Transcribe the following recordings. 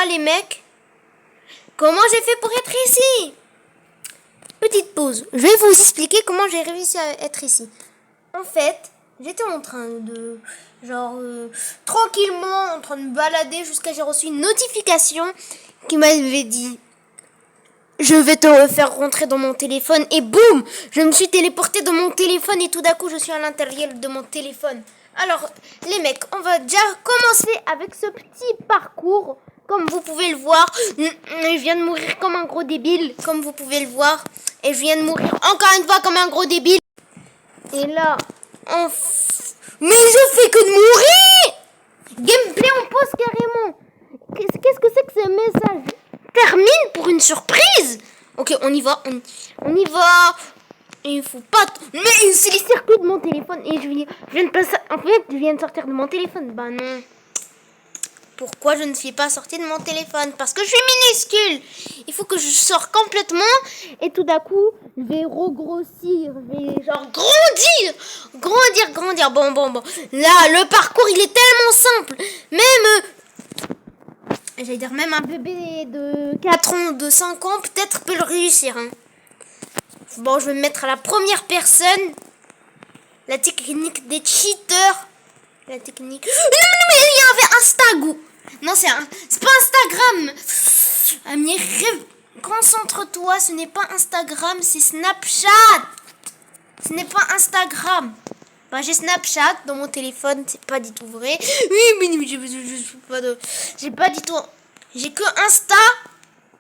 les mecs. Comment j'ai fait pour être ici? Petite pause. Je vais vous expliquer comment j'ai réussi à être ici. En fait, j'étais en train de... tranquillement en train de me balader jusqu'à j'ai reçu une notification qui m'avait dit... Je vais te faire rentrer dans mon téléphone. Et boum, je me suis téléporté dans mon téléphone et tout d'un coup, je suis à l'intérieur de mon téléphone. Alors, les mecs, on va déjà commencer avec ce petit parcours. Comme vous pouvez le voir, je viens de mourir comme un gros débile. Comme vous pouvez le voir. Et je viens de mourir encore une fois comme un gros débile. Et là, mais je fais que de mourir! Gameplay en pause carrément. Qu'est-ce que c'est que ce message? Termine pour une surprise. Ok, on y va, on y va. Il faut pas... Mais c'est les circuits de mon téléphone. Et je viens de passer... En fait, je viens de sortir de mon téléphone. Bah non. Pourquoi je ne suis pas sortie de mon téléphone? Parce que je suis minuscule. Il faut que je sorte complètement. Et tout d'un coup, je vais regrossir. Je vais genre grandir. Bon. Là, le parcours, il est tellement simple. J'allais dire, même un bébé de 4 ans, de 5 ans, peut-être peut le réussir. Hein. Bon, je vais me mettre à la première personne. La technique des cheaters. La technique... Non, mais il y avait Instago. Non, c'est pas Instagram. Amir, concentre-toi, ce n'est pas Instagram, c'est Snapchat. Ce n'est pas Instagram. Bah, j'ai Snapchat dans mon téléphone, c'est pas du tout vrai. Oui, mais j'ai pas du tout... J'ai que Insta.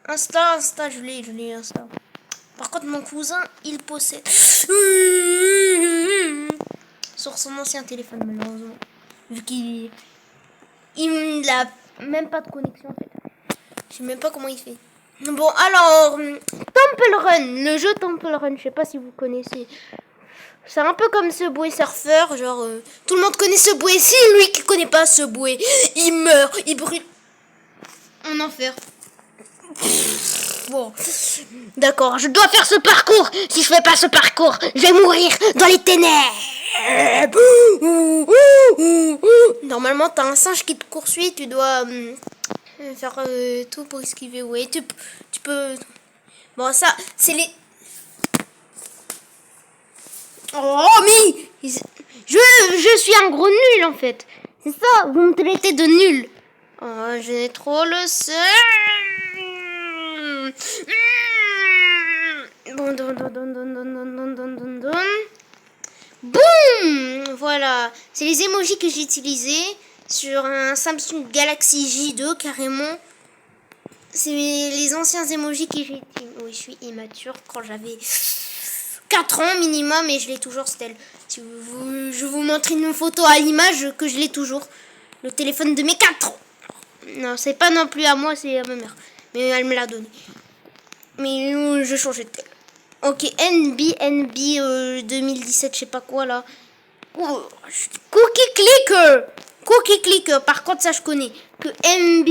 Insta, je l'ai Insta. Par contre, mon cousin, il possède... Sur son ancien téléphone, malheureusement. Vu qu'il... Il a même pas de connexion, en fait. Je sais même pas comment il fait. Bon, alors... Temple Run. Le jeu Temple Run, je sais pas si vous connaissez... C'est un peu comme Subway Surfer, genre tout le monde connaît Subway. Si lui qui connaît pas Subway, il meurt, il brûle en enfer. Bon, d'accord, je dois faire ce parcours. Si je fais pas ce parcours, je vais mourir dans les ténèbres. Normalement, t'as un singe qui te poursuit, tu dois faire tout pour esquiver. Ouais, tu peux. Bon, ça, c'est les. Oh, mais je suis un gros nul en fait. C'est ça, vous me traitez de nul. Oh, j'ai trop le seum. Bon, boum. Voilà, c'est les emojis que j'ai utilisés sur un Samsung Galaxy J2 carrément. C'est les anciens emojis que j'ai utilisés. Oui, je suis immature quand j'avais 4 ans minimum et je l'ai toujours, Stell. Si je vous montre une photo à l'image que je l'ai toujours. Le téléphone de mes 4 ans. Non, c'est pas non plus à moi, c'est à ma mère. Mais elle me l'a donné. Mais je changeais de tel. Ok, NB 2017, je sais pas quoi là. Cookie Clicker. Par contre, ça je connais. Que NB...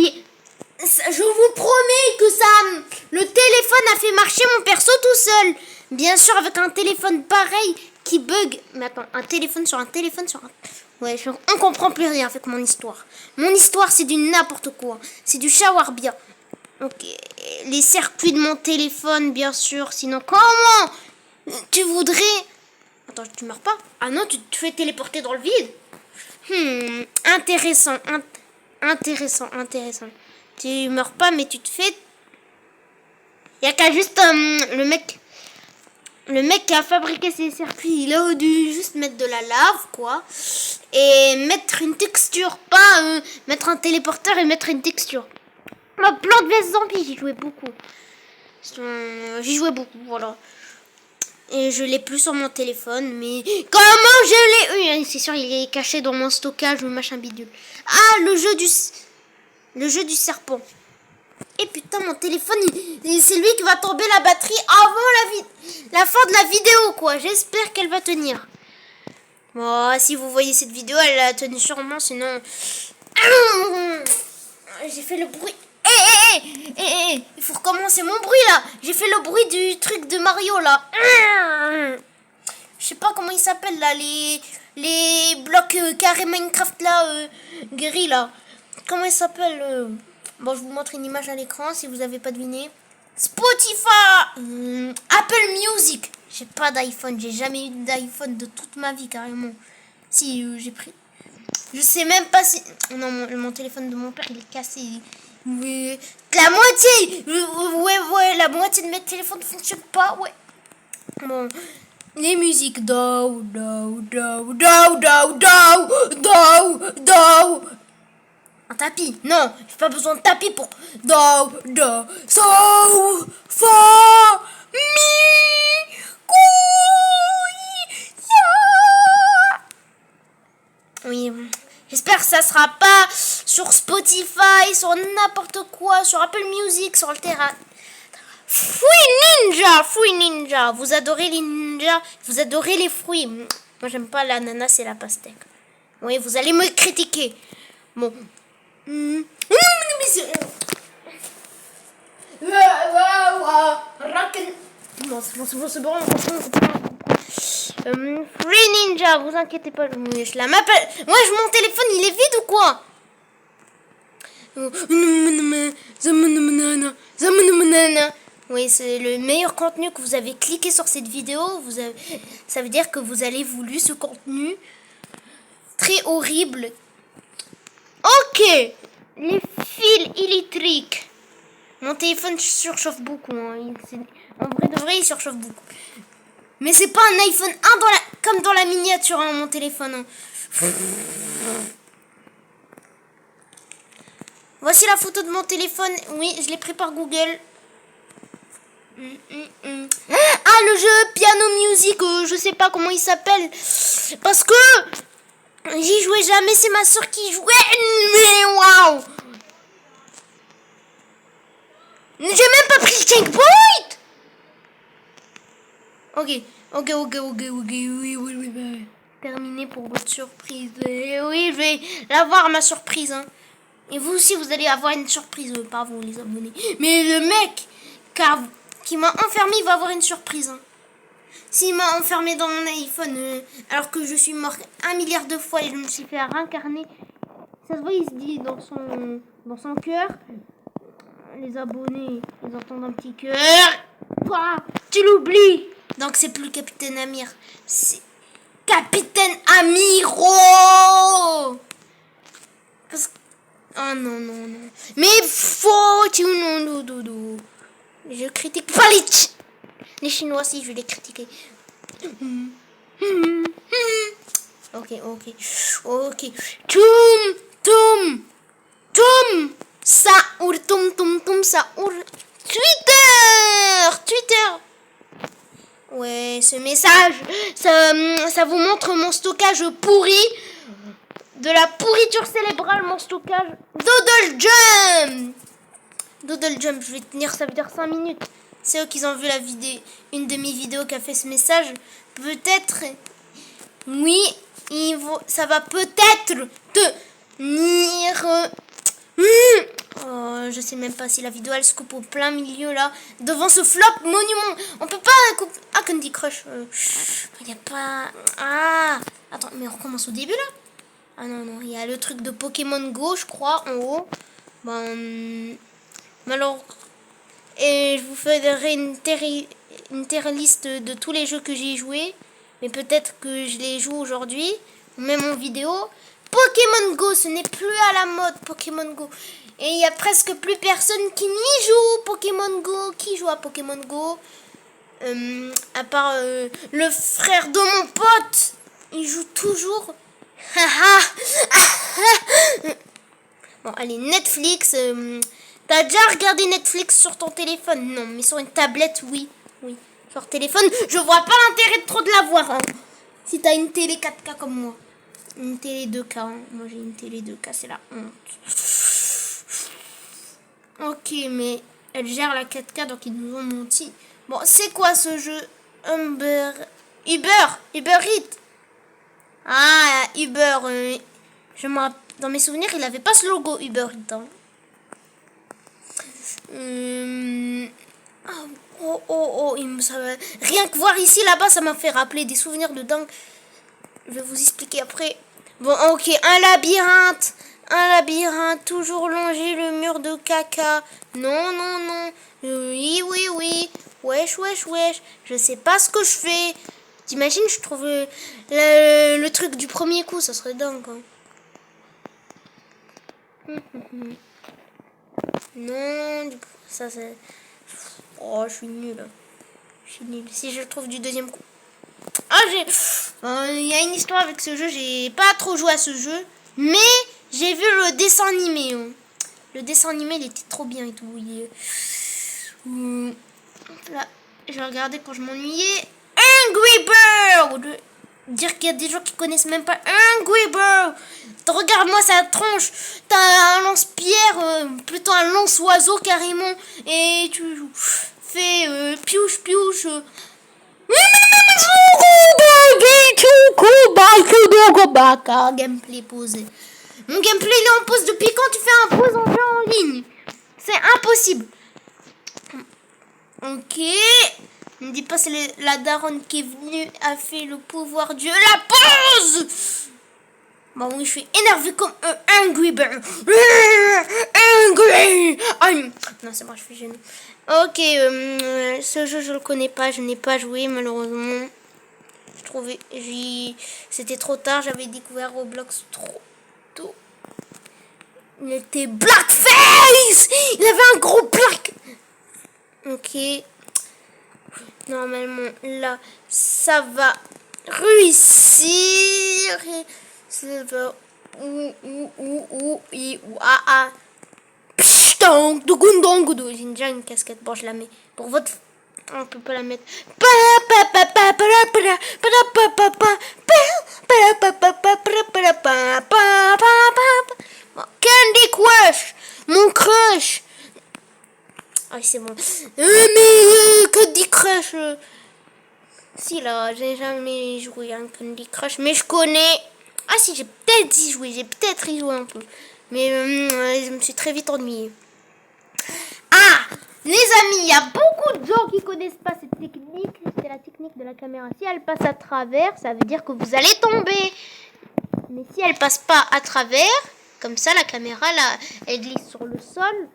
Je vous promets que ça... Le téléphone a fait marcher mon perso tout seul. Bien sûr, avec un téléphone pareil qui bug. Mais attends, un téléphone sur un téléphone sur un... Ouais, on comprend plus rien avec mon histoire. Mon histoire, c'est du n'importe quoi. C'est du shawarma. Ok, les circuits de mon téléphone, bien sûr. Sinon, comment tu voudrais... Attends, tu meurs pas? Ah non, tu te fais téléporter dans le vide. Intéressant. Intéressant. Tu meurs pas, mais tu te fais... Il y a qu'à juste... Le mec qui a fabriqué ces circuits, il a dû juste mettre de la lave, quoi. Et mettre une texture. Pas mettre un téléporteur et mettre une texture. Plante vs Zombie, j'y jouais beaucoup. Voilà. Et je l'ai plus sur mon téléphone, mais... Comment je l'ai... Oui, c'est sûr, il est caché dans mon stockage ou machin bidule. Ah, le jeu du serpent. Et putain, mon téléphone, c'est lui qui va tomber la batterie avant la fin de la vidéo, quoi. J'espère qu'elle va tenir. Bon, si vous voyez cette vidéo, elle a tenu sûrement, sinon... J'ai fait le bruit. Il faut recommencer mon bruit, là. J'ai fait le bruit du truc de Mario, là. Je sais pas comment il s'appelle, là. Les blocs carré Minecraft, là, gris, là. Comment il s'appelle Bon, je vous montre une image à l'écran si vous n'avez pas deviné. Spotify, Apple Music. J'ai pas d'iPhone, j'ai jamais eu d'iPhone de toute ma vie carrément. Si j'ai pris, je sais même pas si non mon téléphone de mon père il est cassé. Oui, la moitié, ouais, la moitié de mes téléphones ne fonctionne pas, ouais. Bon, les musiques, do. Un tapis, non, j'ai pas besoin de tapis pour so, fa, mi, ya. Oui, j'espère que ça sera pas sur Spotify, sur n'importe quoi, sur Apple Music, sur le terrain. Fruits ninja, vous adorez les ninjas, vous adorez les fruits. Moi j'aime pas l'ananas et la pastèque. Oui, vous allez me critiquer. Bon. Non, c'est bon. Free Ninja, vous inquiétez pas, je la m'appelle. Moi, mon téléphone, il est vide ou quoi? Oui, c'est le meilleur contenu que vous avez cliqué sur cette vidéo. Ça veut dire que vous avez voulu ce contenu très horrible. Ok, les fils électriques. Mon téléphone surchauffe beaucoup. Hein. En vrai de vrai, il surchauffe beaucoup. Mais c'est pas un iPhone 1 comme dans la miniature, hein, mon téléphone. Hein. Voici la photo de mon téléphone. Oui, je l'ai pris par Google. Ah, le jeu Piano Music, je sais pas comment il s'appelle. Parce que j'y jouais jamais, c'est ma soeur qui jouait. Mais waouh! J'ai même pas pris le checkpoint! Ok, oui. Terminé pour votre surprise. Oui, je vais l'avoir, ma surprise. Hein. Et vous aussi, vous allez avoir une surprise, pas vous, les abonnés. Mais le mec qui m'a enfermé, il va avoir une surprise. Hein. S'il m'a enfermé dans mon iPhone, alors que je suis mort 1 milliard de fois et je me suis fait réincarner, ça se voit, il se dit dans son cœur. Les abonnés, ils entendent un petit cœur. Quoi? Tu l'oublies. Donc c'est plus Capitaine Amir, c'est Capitaine Amiro. Oh non. Mais faut tu non. Je critique pas les Chinois, si je vais les critiquer. Ok. Tum. Saour, tum, Saour. Twitter. Ouais, ce message, ça vous montre mon stockage pourri. De la pourriture cérébrale, mon stockage. Doodle Jump, je vais tenir, ça veut dire 5 minutes. C'est eux qui ont vu la vidéo, une de mes vidéos qui a fait ce message. Peut-être, oui, ça va peut-être tenir. Oh, je sais même pas si la vidéo elle se coupe au plein milieu là, devant ce flop monument. On peut pas couper. Ah, Candy Crush. Il y a pas. Ah, attends, mais on recommence au début là. Ah non, il y a le truc de Pokémon Go, je crois, en haut. Bon, alors, et je vous ferai une tier list de tous les jeux que j'ai joué, mais peut-être que je les joue aujourd'hui, ou même en vidéo. Pokémon Go, ce n'est plus à la mode, Pokémon Go. Et il y a presque plus personne qui n'y joue, Pokémon Go. Qui joue à Pokémon Go? À part le frère de mon pote. Il joue toujours. Bon, allez, Netflix. T'as déjà regardé Netflix sur ton téléphone? Non, mais sur une tablette, oui. Sur téléphone, je vois pas l'intérêt de trop de l'avoir. Hein. Si t'as une télé 4K comme moi. Une télé 2K. Hein. Moi, j'ai une télé 2K, c'est la honte. Ok, mais elle gère la 4K, donc ils nous ont menti. Bon, c'est quoi ce jeu? Uber Eats. Ah, Uber. Dans mes souvenirs, il avait pas ce logo Uber Eats. Hein. Rien que voir ici, là-bas, ça m'a fait rappeler des souvenirs de dingue. Je vais vous expliquer après. Bon, ok, un labyrinthe. Un labyrinthe, toujours longer le mur de caca. Non, non, non. Oui, oui, oui. Wesh, wesh, wesh. Je sais pas ce que je fais. T'imagines, je trouve le truc du premier coup, ça serait dingue. Hein. Non, ça c'est... Oh, je suis nulle. Je suis nulle. Si je le trouve du deuxième coup. Ah, il y a une histoire avec ce jeu. J'ai pas trop joué à ce jeu. Mais j'ai vu le dessin animé. Hein. Le dessin animé, il était trop bien et tout. Là, je regardais quand je m'ennuyais. Angry Bird! Dire qu'il y a des gens qui connaissent même pas Angry Bird. Regarde-moi sa tronche. T'as un lance-pierre, plutôt un lance-oiseau carrément. Et tu fais piouche piouche. Gameplay posé. Mon gameplay il est en pause depuis quand tu fais un pause en jeu en ligne? C'est impossible. Ok. Ne me dis pas c'est la daronne qui est venue a fait le pouvoir Dieu. La pause. Bon oui, je suis énervée comme un Angry Bird. Angry. Non, c'est moi, je suis gênée. Ok, ce jeu je le connais pas, je n'ai pas joué malheureusement. C'était trop tard, j'avais découvert Roblox trop tôt. Il était Blackface. Il avait un gros black. Ok. Normalement là ça va réussir. Ça va j'ai déjà une casquette. Bon, je la mets pour votre. On peut pas la mettre. Candy Crush, mon crush. Ah, c'est bon. Mais Candy Crush. Si là, j'ai jamais joué à un Candy Crush, mais je connais. Ah si, j'ai peut-être y joué, j'ai peut-être y joué un peu. Mais je me suis très vite ennuyée. Ah, les amis, il y a beaucoup de gens qui connaissent pas cette technique. C'est la technique de la caméra. Si elle passe à travers, ça veut dire que vous allez tomber. Mais si elle passe pas à travers, comme ça, la caméra, là, elle glisse sur le sol.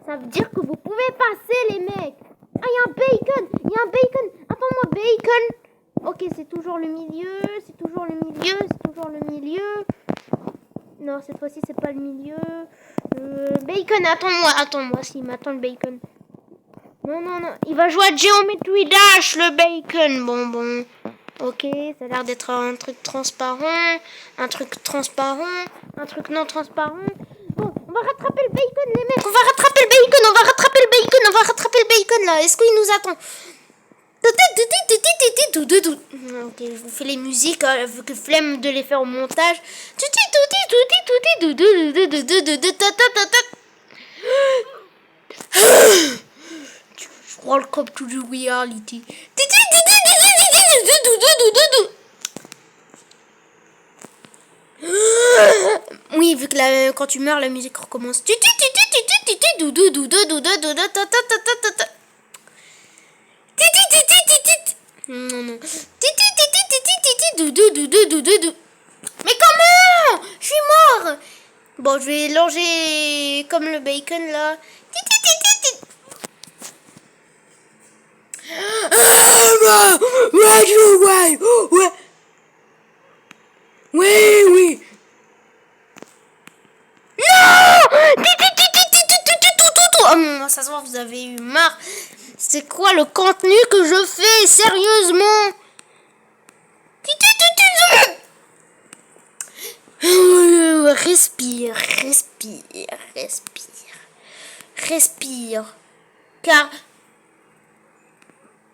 Ça veut dire que vous pouvez passer, les mecs. Ah, il y a un bacon. Il y a un bacon. Attends-moi, bacon. Ok, c'est toujours le milieu. C'est toujours le milieu. C'est toujours le milieu. Non, cette fois-ci, c'est pas le milieu. Bacon, attends-moi. S'il m'attend le bacon. Non, non, non. Il va jouer à Geometry Dash, le bacon. Bon. Ok, ça a l'air d'être un truc transparent. Un truc transparent. Un truc non transparent. Bon, on va rattraper le bacon, les mecs. On va rattraper le bacon. On va rattraper le bacon, là. Est-ce qu'il nous attend? Ok, je vous fais les musiques, vu que flemme de les faire au montage. Welcome to the reality. Oui, vu que quand tu meurs, la musique recommence. Non. Mais comment? Je suis mort. Bon, je vais longer comme le bacon là. Oui. Non! Ça se voit, vous avez eu marre. C'est quoi le contenu que je fais? Sérieusement? Respire. Car...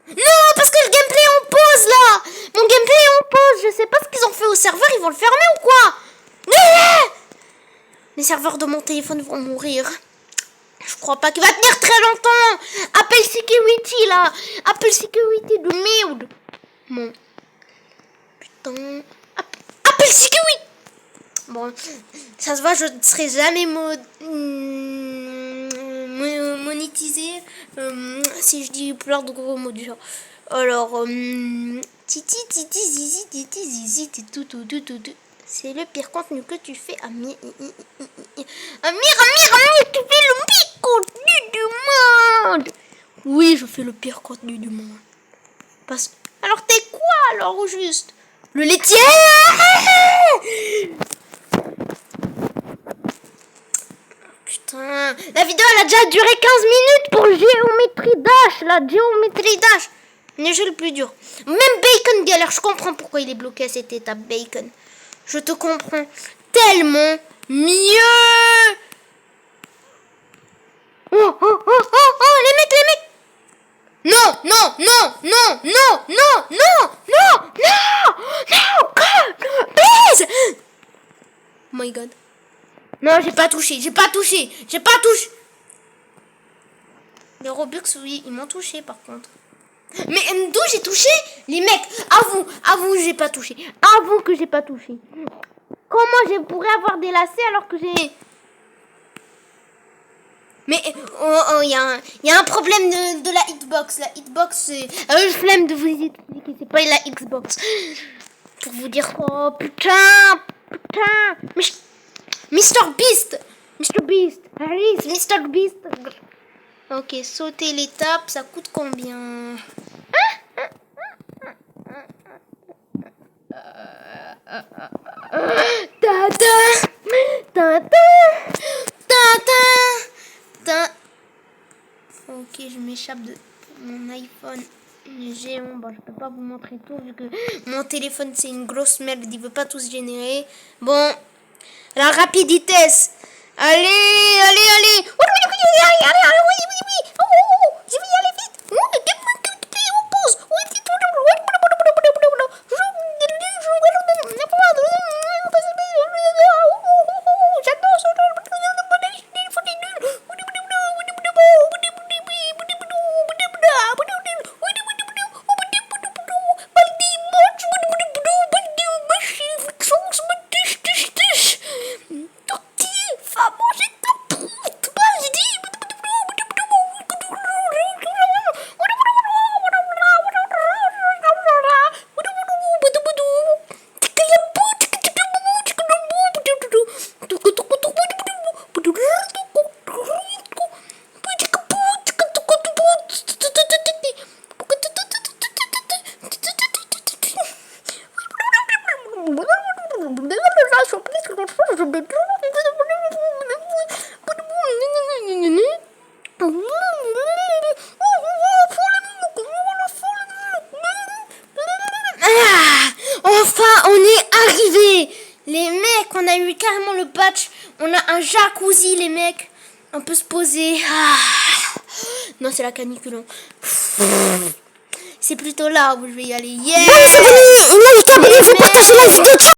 Non, parce que le gameplay est en pause, là. Mon gameplay est en pause. Je sais pas ce qu'ils ont fait au serveur. Ils vont le fermer ou quoi? Les serveurs de mon téléphone vont mourir. Je crois pas qu'il va tenir très longtemps. Apple Security, là. Apple Security de merde. Bon. Putain. Apple Security. Bon, ça se voit, je ne serai jamais monétisé si je dis plein de gros mots du genre. Alors, titi, zizi, titi, zizi, tout. C'est le pire contenu que tu fais, Amir. Amir, tu fais le pire contenu du monde. Oui, je fais le pire contenu du monde. Parce... Alors t'es quoi alors au juste? Le laitier? Putain, la vidéo elle a déjà duré 15 minutes pour Géométrie Dash, la Géométrie Dash. Le jeu le plus dur. Même Bacon galère, je comprends pourquoi il est bloqué à cette étape, Bacon. Je te comprends tellement mieux. Les mecs. Non, please. Oh my god. Non, j'ai pas touché. Les Robux, oui, ils m'ont touché par contre. Mais d'où j'ai touché? Les mecs, avoue, j'ai pas touché. Avoue que j'ai pas touché. Comment je pourrais avoir des lacets alors que j'ai... Mais il y a un problème de la hitbox. La hitbox, c'est... flemme de vous expliquer, c'est pas la Xbox. Pour vous dire, oh putain. Mr Beast, Harris, Mr Beast. Ok, sauter l'étape, ça coûte combien? Ok, je m'échappe de mon iPhone géant. Bon, je peux pas vous montrer tout vu que mon téléphone c'est une grosse merde, il veut pas tout se générer. Bon, la rapidité. Allez. Je vais y aller vite. Enfin, on est arrivé. Les mecs, on a eu carrément le patch. On a un jacuzzi, les mecs. On peut se poser. Non, c'est la canicule. C'est plutôt là où je vais y aller. Yeah. Bon, les abonnés, n'oubliez pas de partager la vidéo.